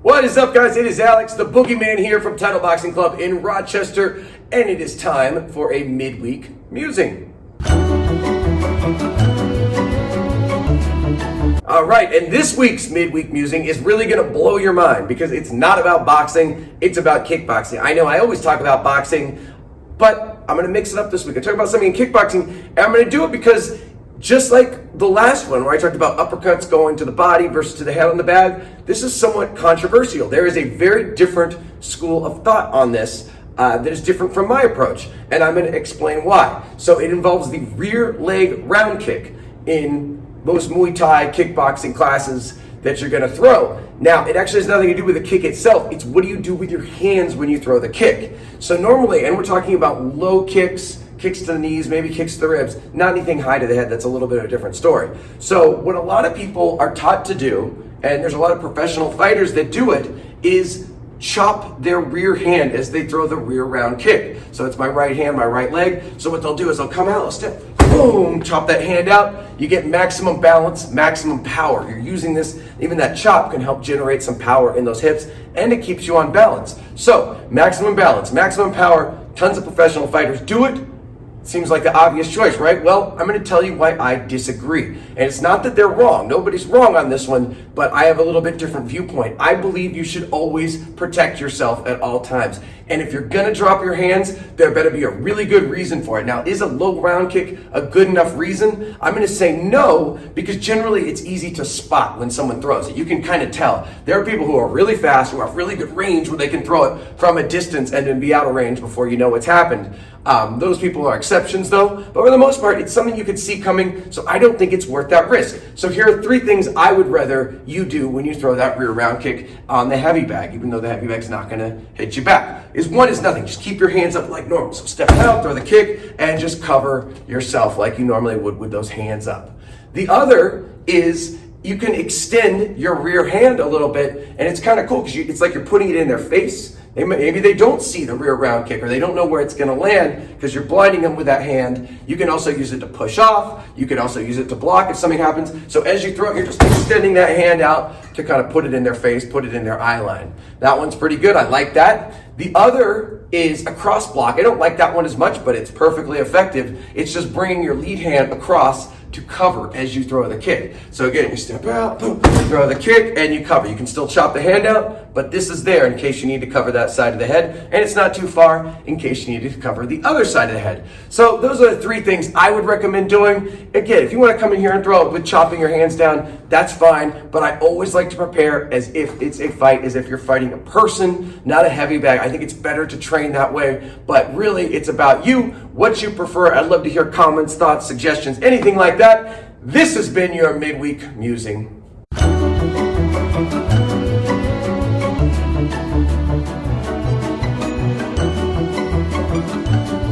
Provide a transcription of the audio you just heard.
What is up, guys? It is Alex, the boogeyman here from Title Boxing Club in Rochester, and it is time for a midweek musing. All right, and this week's midweek musing is really going to blow your mind because it's not about boxing, it's about kickboxing. I know I always talk about boxing, but I'm going to mix it up this week. I talk about something in kickboxing, and I'm going to do it because just like the last one where I talked about uppercuts going to the body versus to the head on the bag, this is somewhat controversial. There is a very different school of thought on this that is different from my approach, and I'm going to explain why. So it involves the rear leg round kick in most Muay Thai kickboxing classes that you're going to throw. Now, it actually has nothing to do with the kick itself. It's what do you do with your hands when you throw the kick. So normally, and we're talking about low kicks, kicks to the knees, maybe kicks to the ribs, not anything high to the head. That's a little bit of a different story. So what a lot of people are taught to do, and there's a lot of professional fighters that do it, is chop their rear hand as they throw the rear round kick. So it's my right hand, my right leg. So what they'll do is they'll come out, they'll step, boom, chop that hand out. You get maximum balance, maximum power. You're using this, even that chop can help generate some power in those hips, and it keeps you on balance. So maximum balance, maximum power, tons of professional fighters do it. Seems like the obvious choice, right? Well, I'm going to tell you why I disagree. And it's not that they're wrong. Nobody's wrong on this one, but I have a little bit different viewpoint. I believe you should always protect yourself at all times. And if you're going to drop your hands, there better be a really good reason for it. Now, is a low round kick a good enough reason? I'm going to say no, because generally it's easy to spot when someone throws it. You can kind of tell. There are people who are really fast, who have really good range where they can throw it from a distance and then be out of range before you know what's happened. Those people are exceptions though, but for the most part, it's something you could see coming, so I don't think it's worth that risk. So here are 3 things I would rather you do when you throw that rear round kick on the heavy bag, even though the heavy bag's not gonna hit you back. One is nothing, just keep your hands up like normal. So step out, throw the kick, and just cover yourself like you normally would with those hands up. The other is you can extend your rear hand a little bit, and it's kind of cool because it's like you're putting it in their face. Maybe they don't see the rear round kick, or they don't know where it's going to land because you're blinding them with that hand. You can also use it to push off. You can also use it to block if something happens. So as you throw it, you're just extending that hand out to kind of put it in their face, put it in their eye line. That one's pretty good. I like that. The other is a cross block. I don't like that one as much, but it's perfectly effective. It's just bringing your lead hand across to cover as you throw the kick. So again, you step out, boom, throw the kick, and you cover. You can still chop the hand out, but this is there in case you need to cover that side of the head, and it's not too far in case you need to cover the other side of the head. So those are the 3 things I would recommend doing. Again, if you want to come in here and throw it with chopping your hands down, that's fine, but I always like to prepare as if it's a fight, as if you're fighting a person, not a heavy bag. I think it's better to train that way, but really it's about you, what you prefer. I'd love to hear comments, thoughts, suggestions, anything like that. This has been your midweek musing.